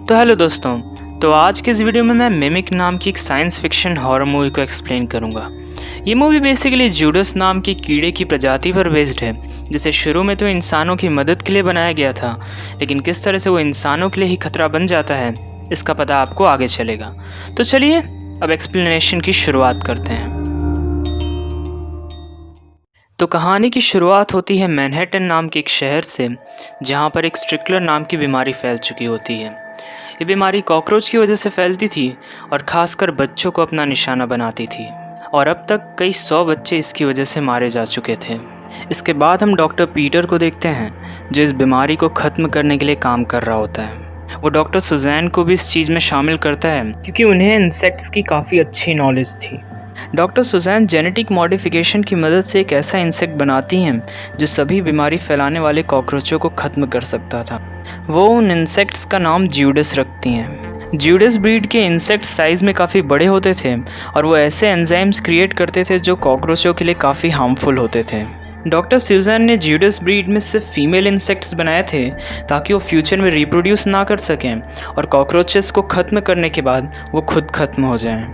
तो हेलो दोस्तों। तो आज के इस वीडियो में मैं मिमिक नाम की एक साइंस फिक्शन हॉरर मूवी को एक्सप्लेन करूंगा। ये मूवी बेसिकली जूडस नाम की कीड़े की प्रजाति पर बेस्ड है, जिसे शुरू में तो इंसानों की मदद के लिए बनाया गया था, लेकिन किस तरह से वो इंसानों के लिए ही खतरा बन जाता है इसका पता आपको आगे चलेगा। तो चलिए अब एक्सप्लेनेशन की शुरुआत करते हैं। तो कहानी की शुरुआत होती है मैनहट्टन नाम के एक शहर से, जहाँ पर एक स्ट्रिकलर नाम की बीमारी फैल चुकी होती है। ये बीमारी कॉकरोच की वजह से फैलती थी और ख़ासकर बच्चों को अपना निशाना बनाती थी, और अब तक कई 100 बच्चे इसकी वजह से मारे जा चुके थे। इसके बाद हम डॉक्टर पीटर को देखते हैं, जो इस बीमारी को ख़त्म करने के लिए काम कर रहा होता है। वो डॉक्टर सुजैन को भी इस चीज़ में शामिल करता है, क्योंकि उन्हें इंसेक्ट्स की काफ़ी अच्छी नॉलेज थी। डॉक्टर सुजैन जेनेटिक मॉडिफिकेशन की मदद से एक ऐसा इंसेक्ट बनाती हैं जो सभी बीमारी फैलाने वाले कॉकरोचों को ख़त्म कर सकता था। वो उन इंसेक्ट्स का नाम ज्यूडस रखती हैं। ज्यूडस ब्रीड के इंसेक्ट साइज़ में काफ़ी बड़े होते थे और वो ऐसे एंजाइम्स क्रिएट करते थे जो कॉकरोचों के लिए काफ़ी हार्मफुल होते थे। डॉक्टर सुजैन ने ज्यूडस ब्रीड में सिर्फ फीमेल इंसेक्ट्स बनाए थे ताकि वो फ्यूचर में रिप्रोड्यूस ना कर सकें और कॉकरोचेस को ख़त्म करने के बाद वो खुद ख़त्म हो जाएं।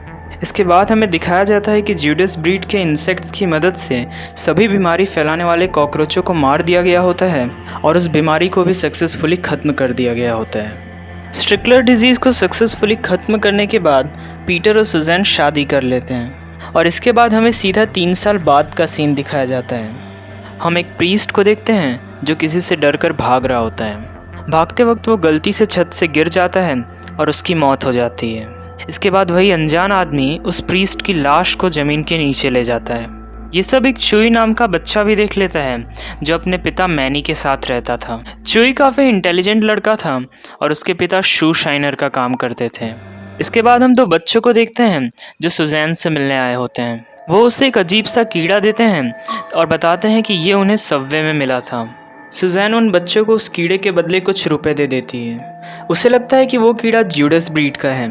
इसके बाद हमें दिखाया जाता है कि ज्यूडस ब्रीड के इंसेक्ट्स की मदद से सभी बीमारी फैलाने वाले कॉकरोचों को मार दिया गया होता है और उस बीमारी को भी सक्सेसफुली ख़त्म कर दिया गया होता है। स्ट्रिकलर डिजीज़ को सक्सेसफुली ख़त्म करने के बाद पीटर और सुजैन शादी कर लेते हैं, और इसके बाद हमें सीधा 3 साल बाद का सीन दिखाया जाता है। हम एक प्रीस्ट को देखते हैं जो किसी से डरकर भाग रहा होता है। भागते वक्त वो गलती से छत से गिर जाता है और उसकी मौत हो जाती है। इसके बाद वही अनजान आदमी उस प्रीस्ट की लाश को ज़मीन के नीचे ले जाता है। ये सब एक चुई नाम का बच्चा भी देख लेता है, जो अपने पिता मैनी के साथ रहता था। चुई काफ़ी इंटेलिजेंट लड़का था और उसके पिता शू शाइनर का काम करते थे। इसके बाद हम 2 बच्चों को देखते हैं जो सुजैन से मिलने आए होते हैं। वो उसे एक अजीब सा कीड़ा देते हैं और बताते हैं कि ये उन्हें सबवे में मिला था। सुजैन उन बच्चों को उस कीड़े के बदले कुछ रुपए दे देती है। उसे लगता है कि वो कीड़ा ज्यूडस ब्रीड का है,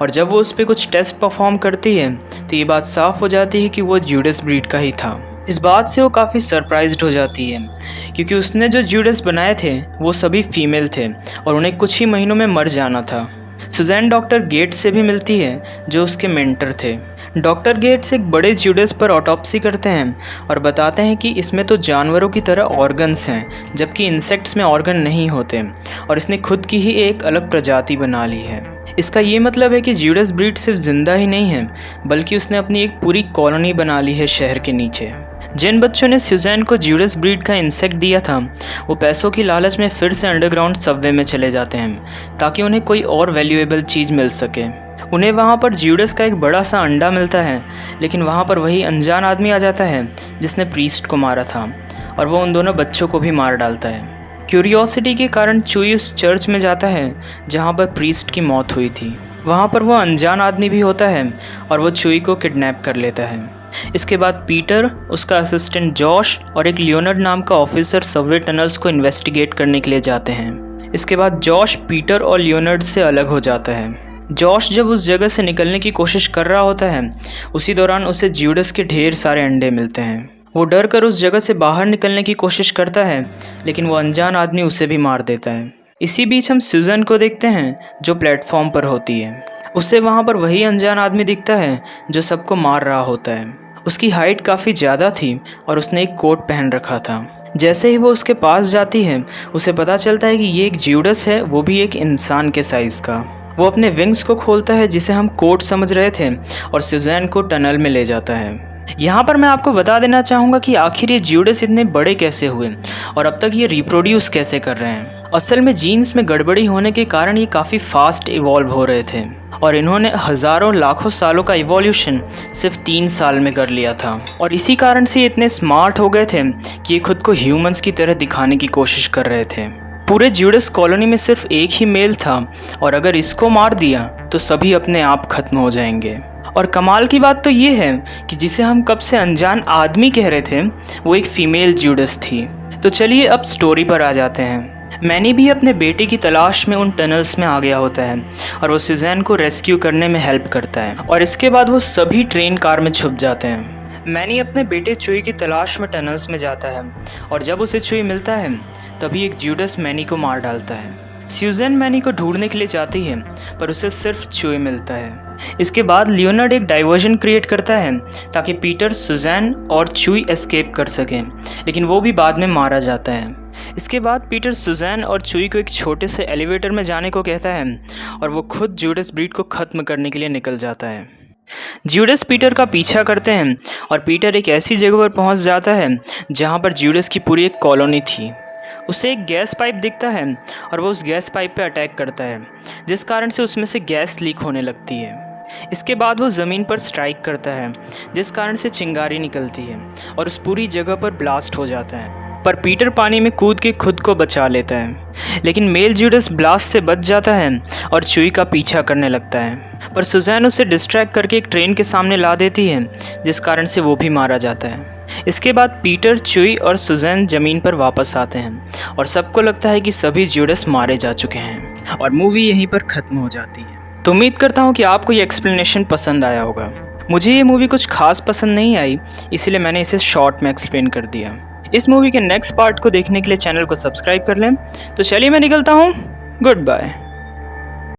और जब वो उस पर कुछ टेस्ट परफॉर्म करती है तो ये बात साफ हो जाती है कि वो ज्यूडस ब्रीड का ही था। इस बात से वो काफ़ी सरप्राइज्ड हो जाती है, क्योंकि उसने जो ज्यूडस बनाए थे वो सभी फीमेल थे और उन्हें कुछ ही महीनों में मर जाना था। सुजैन डॉक्टर गेट्स से भी मिलती है, जो उसके मेंटर थे। डॉक्टर गेट्स एक बड़े ज्यूडस पर ऑटोप्सी करते हैं और बताते हैं कि इसमें तो जानवरों की तरह ऑर्गन्स हैं, जबकि इंसेक्ट्स में ऑर्गन नहीं होते, और इसने खुद की ही एक अलग प्रजाति बना ली है। इसका ये मतलब है कि ज्यूडस ब्रीड सिर्फ जिंदा ही नहीं है, बल्कि उसने अपनी एक पूरी कॉलोनी बना ली है शहर के नीचे। जिन बच्चों ने सुजैन को ज्यूडस ब्रीड का इंसेक्ट दिया था, वो पैसों की लालच में फिर से अंडरग्राउंड सबवे में चले जाते हैं ताकि उन्हें कोई और वैल्यूएबल चीज़ मिल सके। उन्हें वहाँ पर ज्यूडस का एक बड़ा सा अंडा मिलता है, लेकिन वहाँ पर वही अनजान आदमी आ जाता है जिसने प्रीस्ट को मारा था, और वो उन दोनों बच्चों को भी मार डालता है। क्यूरियोसिटी के कारण चुई उस चर्च में जाता है जहाँ पर प्रीस्ट की मौत हुई थी। वहाँ पर वो अनजान आदमी भी होता है और वो चुई को किडनैप कर लेता है। इसके बाद पीटर, उसका असिस्टेंट जॉश और एक लियोनार्ड नाम का ऑफिसर सबवे टनल्स को इन्वेस्टिगेट करने के लिए जाते हैं। इसके बाद जॉश पीटर और लियोनार्ड से अलग हो जाता है। जॉश जब उस जगह से निकलने की कोशिश कर रहा होता है, उसी दौरान उसे ज्यूडस के ढेर सारे अंडे मिलते हैं। वो डर कर उस जगह से बाहर निकलने की कोशिश करता है, लेकिन वो अनजान आदमी उसे भी मार देता है। इसी बीच हम सुजैन को देखते हैं जो प्लेटफॉर्म पर होती है। उसे वहाँ पर वही अनजान आदमी दिखता है जो सबको मार रहा होता है। उसकी हाइट काफ़ी ज़्यादा थी और उसने एक कोट पहन रखा था। जैसे ही वो उसके पास जाती है, उसे पता चलता है कि ये एक ज्यूडस है, वो भी एक इंसान के साइज़ का। वो अपने विंग्स को खोलता है, जिसे हम कोट समझ रहे थे, और सुजैन को टनल में ले जाता है। यहाँ पर मैं आपको बता देना चाहूँगा कि आखिर ये ज्यूडस इतने बड़े कैसे हुए और अब तक ये रिप्रोड्यूस कैसे कर रहे हैं। असल में जीन्स में गड़बड़ी होने के कारण ये काफ़ी फास्ट इवॉल्व हो रहे थे, और इन्होंने हज़ारों लाखों सालों का इवोल्यूशन सिर्फ 3 साल में कर लिया था। और इसी कारण से ये इतने स्मार्ट हो गए थे कि ये खुद को ह्यूमंस की तरह दिखाने की कोशिश कर रहे थे। पूरे ज्यूडस कॉलोनी में सिर्फ एक ही मेल था, और अगर इसको मार दिया तो सभी अपने आप खत्म हो जाएंगे। और कमाल की बात तो ये है कि जिसे हम कब से अनजान आदमी कह रहे थे, वो एक फीमेल ज्यूडस थी। तो चलिए अब स्टोरी पर आ जाते हैं। मैनी भी अपने बेटे की तलाश में उन टनल्स में आ गया होता है, और वो सुजैन को रेस्क्यू करने में हेल्प करता है, और इसके बाद वो सभी ट्रेन कार में छुप जाते हैं। मैनी अपने बेटे चुई की तलाश में टनल्स में जाता है, और जब उसे चुई मिलता है तभी एक ज्यूडस मैनी को मार डालता है। स्यूज़न मैनी को ढूंढने के लिए जाती है पर उसे सिर्फ चूई मिलता है। इसके बाद लियोनार्ड एक डाइवर्जन क्रिएट करता है ताकि पीटर, सुज़ैन और चूई एस्केप कर सकें, लेकिन वो भी बाद में मारा जाता है। इसके बाद पीटर सुज़ैन और चूई को एक छोटे से एलिवेटर में जाने को कहता है और वो खुद जूडस ब्रीड को ख़त्म करने के लिए निकल जाता है। जूडस पीटर का पीछा करते हैं और पीटर एक ऐसी जगह पर पहुंच जाता है जहां पर जूडस की पूरी एक कॉलोनी थी। उसे एक गैस पाइप दिखता है और वो उस गैस पाइप पे अटैक करता है, जिस कारण से उसमें से गैस लीक होने लगती है। इसके बाद वो ज़मीन पर स्ट्राइक करता है, जिस कारण से चिंगारी निकलती है और उस पूरी जगह पर ब्लास्ट हो जाता है। पर पीटर पानी में कूद के खुद को बचा लेता है, लेकिन मेल जूडस ब्लास्ट से बच जाता है और चूई का पीछा करने लगता है। पर सुज़ैन उसे डिस्ट्रैक्ट करके एक ट्रेन के सामने ला देती है, जिस कारण से वो भी मारा जाता है। इसके बाद पीटर, चूई और सुज़ैन ज़मीन पर वापस आते हैं और सबको लगता है कि सभी जूडस मारे जा चुके हैं और मूवी यहीं पर ख़त्म हो जाती है। तो उम्मीद करता हूँ कि आपको ये एक्सप्लेनेशन पसंद आया होगा। मुझे ये मूवी कुछ खास पसंद नहीं आई, इसीलिए मैंने इसे शॉर्ट में एक्सप्लेन कर दिया। इस मूवी के नेक्स्ट पार्ट को देखने के लिए चैनल को सब्सक्राइब कर लें। तो चलिए मैं निकलता हूँ, गुड बाय।